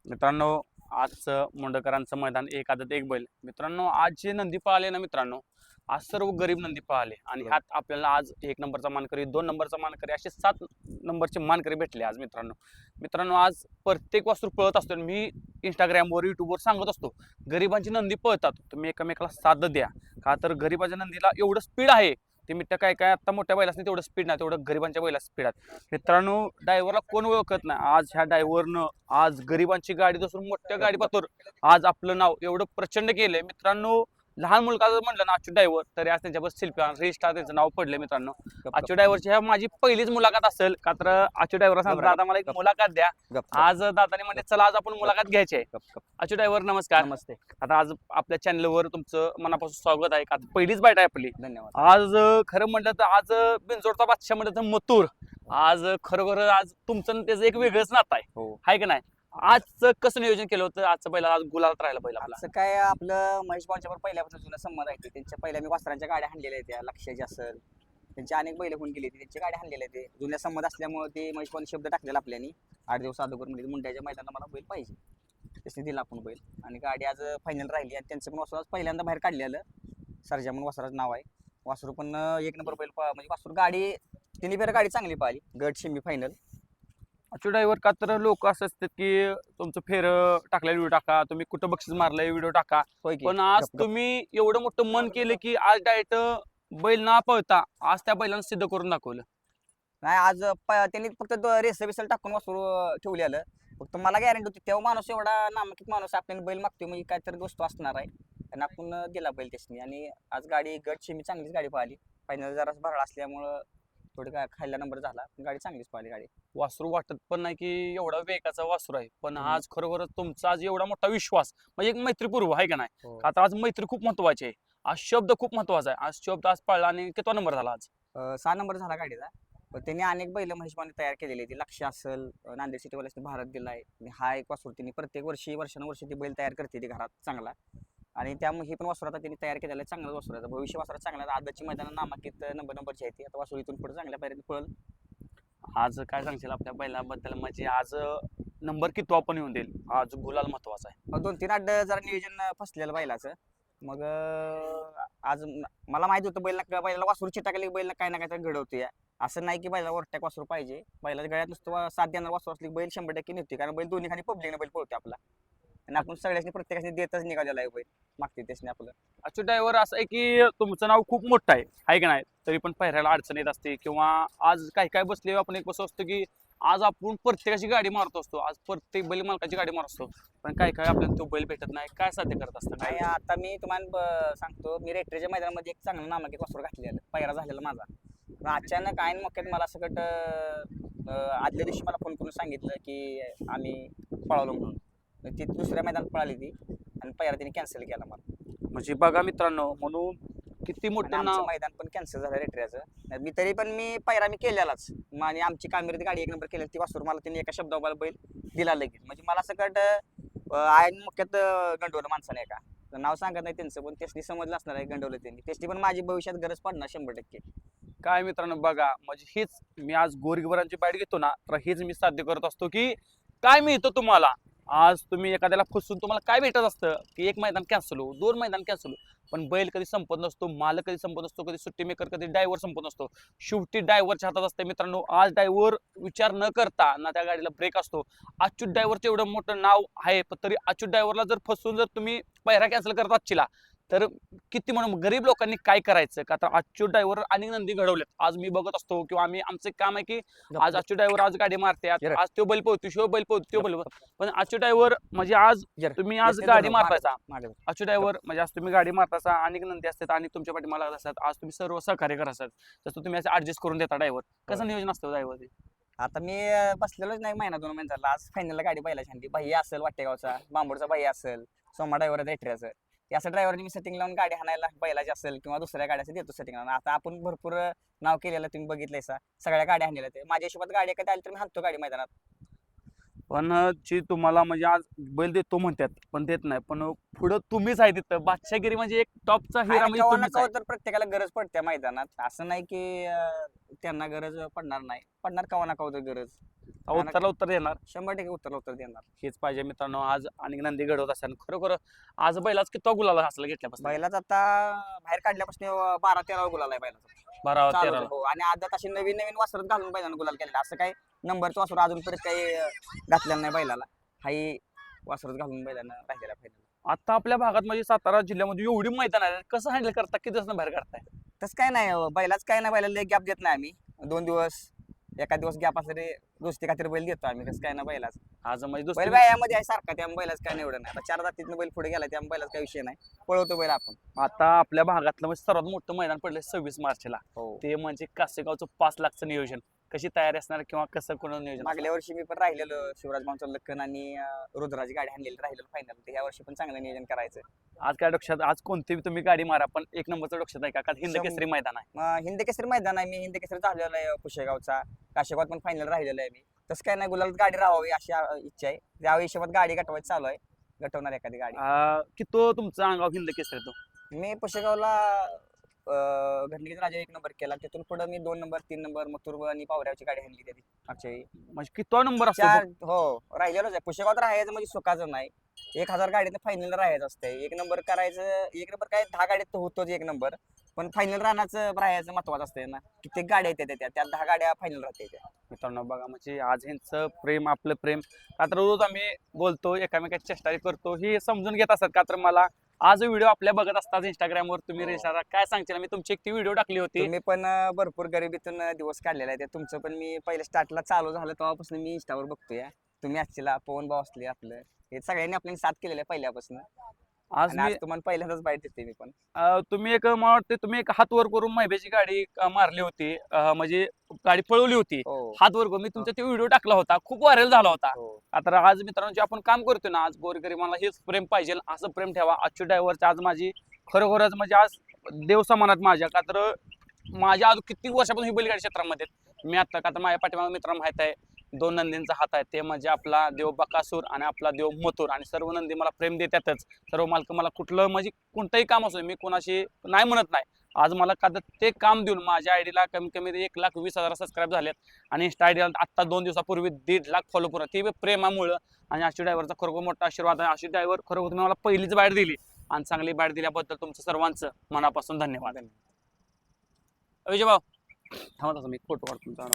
मित्रांनो, आजचं मुंडकरांचं मैदान एक आदत एक बैल. मित्रांनो, आज जे नंदी पळाले ना मित्रांनो, आज सर्व गरीब नंदी पळाले आणि ह्यात आपल्याला आज 1 नंबरचा मानकरी, 2 नंबरचा मानकरी असे 7 नंबरचे मानकरी भेटले आज मित्रांनो. मित्रांनो, आज प्रत्येक वासरू पळत असतो. मी इंस्टाग्रामवर युट्यूबवर सांगत असतो, गरिबांची नंदी पळतात, तुम्ही एकमेकाला साथ द्या. का तर गरिबाच्या नंदीला एवढं स्पीड आहे. ते मित्र काय काय आता मोठ्या बैलासनी तेवढं स्पीड नाही, तेवढं गरिबांच्या बैला स्पीड आहे. मित्रांनो, ड्रायव्हरला कोण ओळखत नाही. आज ह्या ड्रायव्हरनं आज गरिबांची गाडी दुसरून मोठ्या गाडी पातूर आज आपलं नाव एवढं प्रचंड केलंय मित्रांनो. लहान मुलगा जर म्हणलं ना अच्युत ड्रायव्हर, तरी आज त्यांच्यावर शिल्पी रेस्टार त्यांचं नाव पडलंय मित्रांनो. अच्युत ड्रायव्हरची ह्या माझी पहिलीच मुलाखत असेल, का तर अच्युत ड्रायव्हर सांगतो दादा मला एक मुलाखत द्या. आज दादाने म्हणजे चला आज आपण मुलाखत घ्यायची आहे. अच्युत ड्रायव्हर नमस्कार. नमस्ते. आता आज आपल्या चॅनलवर तुमचं मनापासून स्वागत आहे. का पहिलीच बाईट आहे आपली. धन्यवाद. आज खरं म्हटलं तर आज बिनजोडचा बादशाह म्हटलं तर मथुर आज खरोखर आज तुमचं आणि त्याचं एक वेगळंच नातं आहे, हो. हाय की नाही. आजचं कसं नियोजन केलं होतं? आजचं पहिला आज गुलालात राहिला पहिला आपला. असं काय आपलं महेश भाऊंच्यावर पहिल्यापासून जुना संबंध आहे. त्यांच्या पहिल्या मी वासरांच्या गाड्या हाणलेल्या आहेत, त्या लक्ष्याची असेल त्यांची अनेक बैल होऊन गेली, त्यांची गाड्या हाणलेल्या आहेत. ते जुन्या संबंध असल्यामुळे ते महेश भाऊंनी शब्द टाकलेला आपल्यानी 8 दिवस अगोदर म्हणजे मुंड्याच्या मैदानात मला बैल पाहिजे, त्याने दिला आपण बैल आणि गाडी आज फायनल राहिली. आणि त्यांचं पण वासरू आज पहिल्यांदा बाहेर काढलेलं सरजा म्हणून वासराचं नाव आहे. वासरू पण 1 नंबर बैल म्हणजे वासरू गाडी तिन्ही फेर गाडी चांगली पाहिली, गट सेमी फायनल. अच्युत ड्रायव्हर का तर लोक असं असतात की तुमचं फेर टाकलेला व्हिडिओ टाका, तुम्ही कुठं बक्षीस मारलंय व्हिडिओ टाका. होय की? पण आज तुम्ही एवढं मोठं मन केलं की आज डायरेक्ट बैल ना पळता आज त्या बैलांना सिद्ध करून दाखवलं. नाही आज त्यांनी फक्त रेस बिसल टाकून वासरू ठेवलेलं. फक्त मला गॅरंटी होती तेव्हा माणूस एवढा नामांकित माणूस आपल्याला बैल मागतोय म्हणजे काहीतरी गोष्ट असणार आहे आणि आपण दिला बैल त्यासनी. आणि आज गाडी गट मी चांगलीच गाडी पाहिली. फायनल जरा भरला असल्यामुळं थोडी काय खायला नंबर झाला, गाडी चांगलीच पाहिली. गाडी वासरू वाटत पण नाही की एवढा वेगाचा वासरू आहे, पण आज खरोखरच तुमचा आज एवढा मोठा विश्वास म्हणजे एक मैत्रीपूर्व आहे का नाही. हो. का तर आज मैत्री खूप महत्वाची आहे. आज शब्द खूप महत्वाचा आहे. आज शब्द आज पळला आणि कितवा नंबर झाला आज? 6 नंबर झाला गाडीचा. पण त्यांनी अनेक बैल महेशभाऊने तयार केलेली ती लक्ष असेल नांदेड सिटीवाल्यासनी भारत दिलाय. आणि हा एक वासरू त्यांनी प्रत्येक वर्षानुवर्षी ती बैल तयार करते ती घरात चांगला. आणि त्यामुळे हे पण वासरू आता त्यांनी तयार केलेलं आहे चांगलं वासरू आहे. भविष्य वासरा चांगला आहे. आदतची मैदान नामांकित नंबरची आहे ती. आता वासरू इथून पुढे चांगल्या पर्यंत पळल. आज काय सांगशील आपल्या बैलाबद्दल? म्हणजे आज नंबर कितवा पण येऊन देईल, आज गुलाल महत्वाचा आहे. 2-3 अड्ड जरा नियोजन फसलेलं बैलाचं. मग आज मला माहित होतं बैलाला वासरू चिटाकले बैल काय ना काय तर घडवतोय. असं नाही की बैला ओरटॅक वासरू पाहिजे. बैलाच्या गळ्यात नुसतं साथ देणार वासरू असली बैल 100% नेते. कारण बैल दोन्ही खाली पब्लिकने बैल पळतो आपला आणि आपण सगळ्यांनी प्रत्येकाने देतच निघालेला आहे बैल मागते त्यासनी आपलं. अच्युत ड्रायव्हर असं आहे की तुमचं नाव खूप मोठं आहे का नाही, तरी पण पहिऱ्याला अडचण येत असते किंवा आज काही काय बसले आपण एक बसं असतो की आज आपण प्रत्येकाची गाडी मारतो असतो, आज प्रत्येक बैल मालकाची गाडी मारत असतो, पण काय काय आपल्याला तो बैल भेटत नाही. काय साध्य करत असतं नाही काय? आता मी तुम्हाला सांगतो, मी रेट्रेच्या मैदानामध्ये एक चांगलं नामांकित वासरू घातलेलं पहिरा झालेला माझा. पण अचानक आईन मोक्यात मला सकट आदल्या दिवशी मला फोन करून सांगितलं की आम्ही पळवलो म्हणून. ती दुसऱ्या मैदानात पळाली ती आणि पहिरा तिने कॅन्सल केला मला. म्हणजे बघा मित्रांनो, म्हणून किती आणि मोठं आमचं नाव. मैदान पण कॅन्सल झालं रेट्रियाचं. मी तरी पण मी पहिरा मी केलेलाच आणि आमची कामेरी गाडी 1 नंबर केलेली ती वासरू मला त्यांनी एका शब्दावर बैल दिला लगेच. म्हणजे मला सकट आयन मुख्यात गंडवलं माणसाने एका नाव सांगत नाही त्यांचं, पण त्यासनी समजलं असणार आहे गंडवलं त्यांनी. त्याची पण माझी भविष्यात गरज पडणार 100%. काय मित्रांनो बघा, म्हणजे हीच मी आज गोरगरिबांची बाईट घेतो ना, तर हेच मी साध्य करत असतो की काय मिळतं तुम्हाला. आज तुम्ही एखाद्याला फसवून तुम्हाला काय भेटत असतं की 1 मैदान कॅन्सल हो, 2 मैदान कॅन्सल हो, पण बैल कधी संपत नसतो, मालक कधी संपत नसतो, कधी सुट्टी मेकर, कधी ड्रायव्हर संपत नसतो. शेवटी ड्रायव्हरच्या हातात असते मित्रांनो. आज ड्रायव्हर विचार न करता ना त्या गाडीला ब्रेक असतो. अच्युत ड्रायव्हरचं एवढं मोठं नाव आहे, पण तरी अच्युत ड्रायव्हरला जर फसवून जर तुम्ही पहिरा कॅन्सल करत आजचीला, तर किती म्हणून गरीब लोकांनी काय करायचं. का तर अच्युत ड्रायव्हर आणि नंदी घडवलेत. आज मी बघत असतो किंवा आमचं काम आहे की आज अच्युत ड्रायव्हर आज गाडी मारते, आज तो बैल पोहतो, शिव बैल पोहतो, तो बैल. पण अच्युत ड्रायव्हर म्हणजे आज तुम्ही आज गाडी मारतायचा, अच्युत ड्रायव्हर म्हणजे आज तुम्ही गाडी मारताचा, अनेक नंदी असतात आणि तुमच्या पाठीमागे लागत असतात. आज तुम्ही सर्व सहकार्य करत असतात, तसं तुम्ही असं ऍडजस्ट करून देता ड्रायव्हर. कसं नियोजन असतं ड्रायव्हर? आता मी बसलेलोच नाही महिना 2 महिने झाला. आज फायनलला गाडी बैलाची आणली. भैया असेल वाटेगावचा, बांबोडचा भैया असेल, सोमा ड्रायव्हर रेट्रियाचं, असं ड्रायव्हरने मी सेटिंग लावून गाडी हाणायला बैलाची असेल किंवा दुसऱ्या गाड्याचं देतो सेटिंग लावून. आता आपण भरपूर नाव केलेलं तुम्ही बघितलंय सगळ्या गाड्या हाणलेल्या. ते माझ्या हिशोबात गाडी एखादी आली तर मी हाणतो गाडी मैदानात. पण जी तुम्हाला म्हणजे आज बैल देतो म्हणतात पण देत नाही, पण पुढं तुम्हीच आहे तिथं. बादशागिरी म्हणजे एक टॉपचा हिरा म्हणजे कवा ना तुम्हीच कवा आहे. तर प्रत्येकाला गरज पडते मैदानात. असं नाही की त्यांना गरज पडणार नाही, पडणार कवा ना कवा तर गरज. उत्तरला उत्तर देणार 100% उत्तर देणार. हेच पाहिजे मित्रांनो. आज आणि नंदी घडवत असताना खरोखर आज बैलाच किती गुलाला असला घेतल्यापासून बैलाच आता बाहेर काढल्यापासून 12-13 गुलाल आहे बैलाचा. 12-13 हो, आणि आदत अशी नवीन नवीन वासरत घालून बैलानं गुलाल केलेला. असं काही नंबरचं वासर अजूनपर्यंत काही घातलेलं नाही बैलाला. हाही वासरत घालून बैलानं राहिलेला फायनल. आता आपल्या भागात म्हणजे सातारा जिल्ह्यामध्ये एवढी मैदान आहे, कसं हँडल करता, किती दिवस बाहेर काढताय? तसं काय नाही बैलाच काय नाही, बैलाला गॅप देत नाही आम्ही. 2 दिवस एका दिवस गॅप असले तरी दुसरी काहीतरी बैल देतो आम्ही. तसं काय नाही बैलाच. आज म्हणजे बैल दुसरी व्यायामध्ये आहे सारखा, त्यामुळे बैलाच काय नाही एवढं नाही. आता 4 जातीतनं बैल पुढे गेला त्यामुळे बैलाच काही विषय नाही. पळवतो बैल आपण. आता आपल्या भागातलं म्हणजे सर्वात मोठं मैदान पडलं 26 मार्चला, हो. ते म्हणजे कासेगावचं 5 लाखचं नियोजन. कशी तयारी असणार किंवा कसं कोण नियोजन मागल्या वर्षी मी पण राहिलेलो शिवराज भाऊंचं लक्कन आणि रुद्राची गाडी आणलेली राहिलेलं फायनल. ह्या वर्षी पण चांगलं नियोजन करायचं. आज काय डोक्षात, आज कोणती तुम्ही गाडी मारा पण एक नंबरचं डोक्षात आहे का हिंद शंभर- केसरी मैदान आहे? हिंद केसरी मैदान आहे. मी हिंद केसरी झालेला आहे पुशेगावचा. काशेगावात पण फायनल राहिलेला आहे मी. तसं काय नाही, गुलालात गाडी राहावी अशी इच्छा आहे. त्या हिशोबात गाडी गटवायची चालू आहे. गटवणार एखादी गाडी. की तो तुमचा अंगाव हिंद केसरी तो मी पुशेगावला घडणीत राजा 1 नंबर केला. तिथून पुढे मी 2 नंबर 3 नंबर मथुर आणि पावऱ्याची गाडी आणली त्याची मागच्या वेळी. म्हणजे किती नंबर असतो 4 हो राहिलेलोच आहे. पुशेगावात राहायचं म्हणजे सुखाचं नाही. 1000 गाडीत फायनल राहायचं असतंय. 1 नंबर करायचं. 1 नंबर काय 10 गाडीत तर होतोच 1 नंबर, पण फायनल राहण्याचं राहायचं महत्वाचं असतंय ना. कित्येक गाड्या येतात त्या 10 गाड्या फायनल राहते त्या. मित्रांनो बघा, म्हणजे आज ह्यांचं प्रेम, आपलं प्रेम, का तर रोज आम्ही बोलतो एकामेकाची चेष्टा करतो, हे समजून घेत असतात. का तर मला आज व्हिडिओ आपल्या बघत असतात इंस्टाग्रामवर, तुम्ही हो. रेषा काय सांगशील? मी तुमची एक ती व्हिडिओ टाकली होती. तुम्ही पण भरपूर गरिबीतून दिवस काढलेला आहे. तुमचं पण मी पहिले स्टार्टला चालू झालं तेव्हापासून मी इंस्टावर बघतोय. तुम्ही असला पवन भाऊ असले आपलं, हे सगळ्यांनी आपल्याला साथ केलेलं आहे पहिल्यापासून. आज आणि मी आज तुम्हाला पहिल्यांदाच बाईट देते मी पण. तुम्ही एक मला वाटते तुम्ही एक हात वर करून महिबेची गाडी मारली होती, म्हणजे गाडी पळवली होती हो हात वर करून. मी तुमचा तो व्हिडिओ टाकला होता, खूप व्हायरल झाला होता. हो आता आज मित्रांनो जे आपण काम करतोय ना, आज गोरगरिबाला हेच प्रेम पाहिजे, असं प्रेम ठेवा. आजची ड्रायव्हरची आज माझी खरोखरच म्हणजे आज देव समानात माझ्या. का तर माझ्या आज किती वर्षापासून ही बैलगाडी क्षेत्रामध्ये मी आता, का तर माझ्या पाठीमागे मित्रांना माहित आहे 2 नंदींचा हात आहे, ते म्हणजे आपला देव बकासूर आणि आपला देव मथुर. आणि सर्व नंदी मला प्रेम देतातच, सर्व मालक मला कुठलं म्हणजे कोणतंही काम असो मी कोणाशी नाही म्हणत नाही. आज मला का तर ते काम देऊन माझ्या आयडीला कमी कमी 1,20,000 सबस्क्राईब झालेत आणि इंस्टा आयडीला आता 2 दिवसापूर्वी 1.5 लाख फॉलो पूर्ण, ते प्रेमामुळं. आणि आशी ड्रायव्हरचा खरोखर मोठा आशीर्वाद आहे. आशी ड्रायव्हर खरोखर तुम्ही मला पहिलीच बाईट दिली आणि चांगली बाईट दिल्याबद्दल तुमचं सर्वांचं मनापासून धन्यवाद. विजय भाऊ थांबा, मी फोटो काढतो तुमचा.